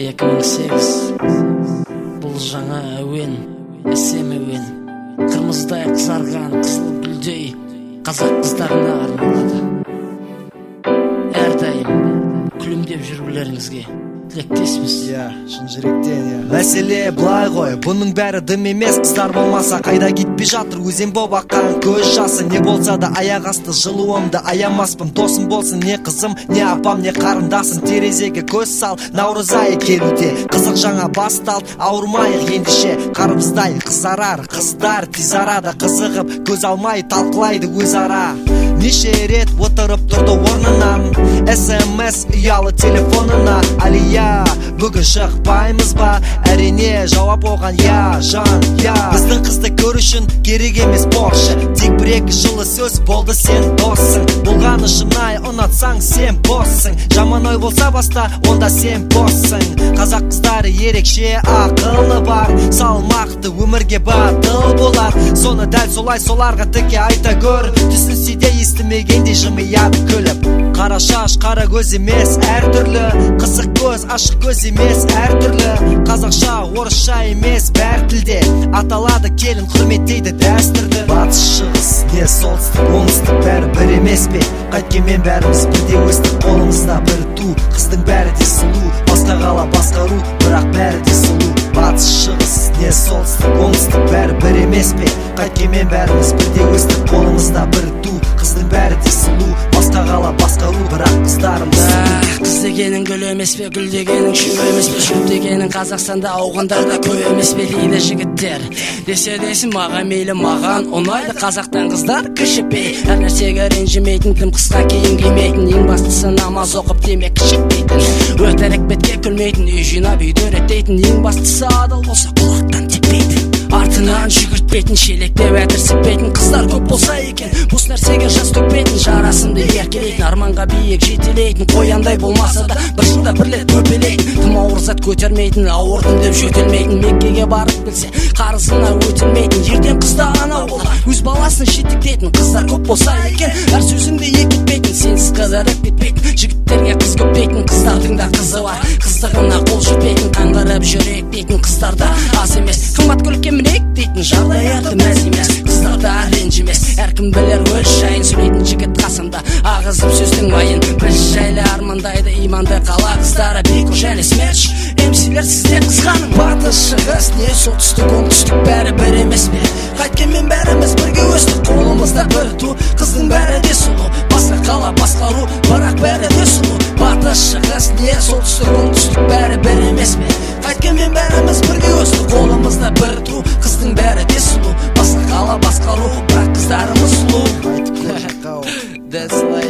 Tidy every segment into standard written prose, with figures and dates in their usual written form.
2008 бұл жаңа әуен, әсем әуен, қырмыздай қызарған қызыл гүлдей қазақ қыздарына арналады. Әрдайым күлімдеп жүрулеріңізге тілектеспіз. Шын жүректен. Мәселе былай ғой, бұның бәрі дым емес. Қыздар болмаса қайда кетпей жатыр өзен боп аққан көз жасы. Не болса да аяқ асты жылуымды аямаспын. Досым болсын не қызым, не апам, не қарындасым. Терезеге көз сал, наурыз айы келуде. Қызық жаңа басталды, ауырмайық ендеше. Қарбыздай қызарар қыздар тез арада қызығып көз алмай талқылайды өзара. Неше рет отырып тұрды орнынан, SMS ұялы телефонына. Алия, бүгін шықпаймыз ба? Әрине жауап оған я, жан, я. Біздің қызды көрішін керек емес Порше. Тек бір-екі жылы сөз болды сен доссың. Болғаны шынай ұнатсаң сен боссың. Жаман ой болса баста онда сен боссың. Қазақ қыздары ерекше ақылы бар, салмақты өмірге батыл болар. Соны дәл солай соларға тіке айта көр. Түсінсе де естімегендей жымияды күліп. Қара шаш, қара көз емес әртүрлі. Қызық көз, ашық көз емес әртүрлі. Қазақша, орысша емес бәр тілде аталады келін құрметтейді дәстүрді. Батыс, шығыс, не солтүстік, оңтүстік бәрі бір емес пе? Қайткенмен бәріміз бірде өстік, қолымызда бір ту. Қыздың бәрі де сұлу, басқа қала басқару, бірақ бәрі де сұлу. Батыс, шығыс, не солтүстік, оңтүстік бәрі бір емес пе? Қайткенмен бәріміз бірде өстік, қолымызда бір ту. Қыздың бәрі де сұлу, басқа қала басқару, бірақ қыздарымыз қыз дегенің гүл емес пе, гүл дегенің шөп емес пе, шөп дегенің Қазақстанда ауғандарда көп емес пе дейді жігіттер. Десе десін маған мейлі, маған ұнайды қазақтан қыздар кішіпей. Әр нәрсеге ренжімейтін, тым қысқа киім кимейтін, ең бастысы намаз оқып темекі шекпейтін, өтірік бетке күлмейтін, үй жинап үйді реттейтін, ең бастысы адал болса құлақтан теппейтін, артынан жүгіртпейтін, шелектеп әтірсіппейтін. Қыздар көп болса екен, бұс нәрсеге жас төкпейтін, жарасымды еркелейтін, арманға биік жетелейтін, қояндай болмаса да бір жылда бір рет өпелейтін, тым ауыр зат көтермейтін, ауырдым деп жөтелмейтін, Меккеге барып білсе қарызына өтілмейтін, ертең қызда анау болар, өз баласын жетектейтін. Қыздар көп болса екен, әр сөзіңді екітпейтін, сенсіз қыдырып кетпейтін, жігіттерге қыз көптейтін. Қыздардың да қызы бар, қыздығына қол жетпейтін, қаңғырып жүрек дейтін қыздарда аз емес, қымбат көлікке мінейік дейтін, жағдаяты мәз емес. Қыздарда ренжімес, әркім білер өз жайын сөйлейтін жігіт қасында ағызып сөздің майын. Біз жайлы армандайды иманды қала қыздары, Бику және Смерч MC-лер сізде қызғаның. Батыс, шығыс, не солтүстік, оңтүстік бәрі бір емес пе? Қайткенмен бәріміз бірге өстік, қолымызда бір ту. Қыздың бәрі де сұлу, басқа қала басқару, бірақ бәрі де сұлу. Батыс, шығыс, не солтүстік, оңтүстік бәрі бір емес пе? Қайткенмен бәріміз бірге өстік, қолымызда бір ту. Қыздың бәрі де сұлу, басқа қала басқару, бірақ қыздарымыз сұлу. Дәл солай.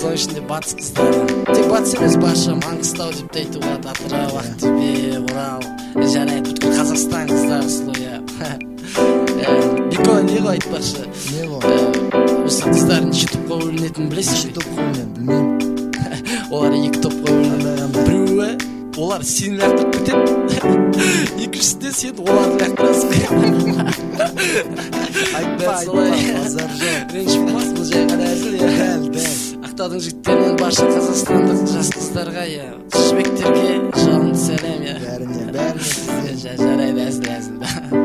Соның ішінде батыс қыздары, тек батыс емес барша Маңғыстау деп те айтуға болады. Атырау, Ақтөбе, Орал, жарайды, бүткіл Қазақстан қыздары сұлу. Бико не ғой айтпақшы? Не ғой? Осы қыздардың неше топқа бөлінетінін білесіз? Неше топқа бөлінетінін білмеймін. Олар екі топқа бөлінеді. Біреуі олар сені лақтырып кетеді, екіншісінде сен оларды лақтырасың. Айтпа, базар жоқ. Ренжіп болмас, бұл жай ғана әзіл. Ақтаудың жігіттерінен барша қазақстандық жас қыздарға, жібектерге жалынды сәлем. Бәріне жарайды, әзіл.